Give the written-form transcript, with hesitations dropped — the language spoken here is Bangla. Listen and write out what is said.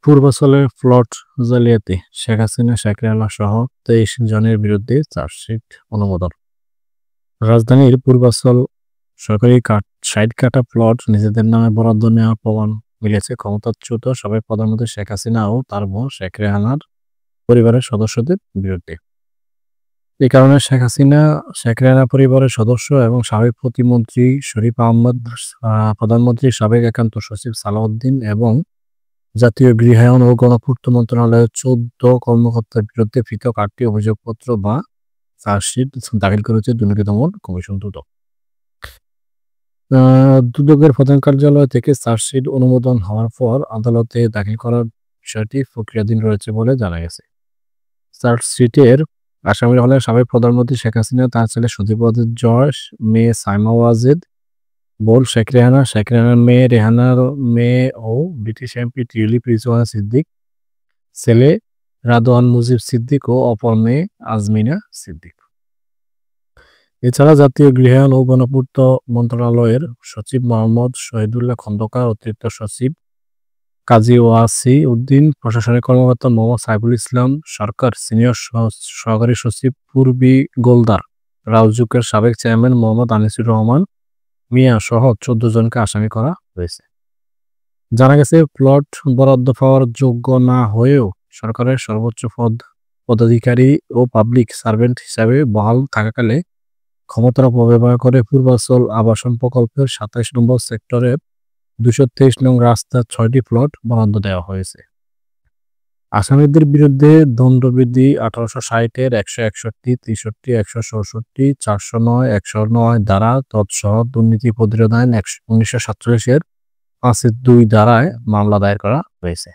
পূর্বাঞ্চলের প্লট জালিয়াতি, শেখ হাসিনা, শেখ রেহানা সহ ২৩ জনের বিরুদ্ধে চার্জশিট অনুমোদন। রাজধানীর পূর্বাঞ্চল সরকারি ৬০ কাঠা প্লট নিজেদের নামে বরাদ্দ নেওয়ার প্রমাণ মিলেছে ক্ষমতাচ্যুত সাবেক প্রধানমন্ত্রী শেখ হাসিনা ও তার বোন শেখ রেহানার পরিবারের সদস্যদের বিরুদ্ধে। এই কারণে শেখ হাসিনা, শেখ রেহানা পরিবারের সদস্য এবং সাবেক প্রতিমন্ত্রী শরীফ আহমদ, প্রধানমন্ত্রীর সাবেক একান্ত সচিব সালাউদ্দিন এবং জাতীয় গৃহায়ন ও গণপূর্ত মন্ত্রণালয়ের ১৪ কর্মকর্তার বিরুদ্ধে পৃথক ৮টি অভিযোগপত্র বা চার্জশিট দাখিল করেছে দুর্নীতি দমন কমিশন দুদক। দুদকের প্রধান কার্যালয় থেকে চার্জশিট অনুমোদন হওয়ার পর আদালতে দাখিল করার বিষয়টি প্রক্রিয়াধীন রয়েছে বলে জানা গেছে। চার্জশিটের আসামিরা হলেন সাবেক প্রধানমন্ত্রী শেখ হাসিনা, তার ছেলে সজীব ওয়াজেদ জয়, মেয়ে সাইমা ওয়াজেদ, বোন শেখ রেহানা, শেখ রেহানার মেয়ে, রেহানার মেয়ে ও British MP Tulip Rizwana Siddiq, ছেলে রাদওয়ান মুজিব সিদ্দিক ও অপর মেয়ে আজমিনা সিদ্দিক। এছাড়া জাতীয় গৃহায়ন ও গণপূর্ত মন্ত্রণালয়ের সচিব মোহাম্মদ শহীদুল্লাহ খন্দকার, অতিরিক্ত সচিব কাজী ওয়াসি উদ্দিন, প্রশাসনিক কর্মকর্তা মোহাম্মদ সাইফুল ইসলাম সরকার, সিনিয়র সহকারী সচিব পূর্বী গোলদার, রাউজুকের সাবেক চেয়ারম্যান মোহাম্মদ আনিসুর রহমান মিয়া সহ ১৪ জনকে আসামি করা হয়েছে। জানা গেছে, প্লট বরাদ্দ পাওয়ার যোগ্য না হয়েও সরকারের সর্বোচ্চ পদাধিকারী ও পাবলিক সার্ভেন্ট হিসাবে বহাল থাকাকালে ক্ষমতার অপব্যবহার করে পূর্বাঞ্চল আবাসন প্রকল্পের ২৭ নম্বর সেক্টরের ২২৩ নং রাস্তার ৬টি প্লট বরাদ্দ দেওয়া হয়েছে। আসামিদের বিরুদ্ধে দণ্ডবিধি ১৮৬০-এর ১৬১, ৬৩, ১৬৬, ৪০৯, ১০৯ ধারা তৎসহ দুর্নীতি প্রতিরোধ আইন ১৯৪৭-এর ৫-২ ধারায় মামলা দায়ের করা হয়েছে।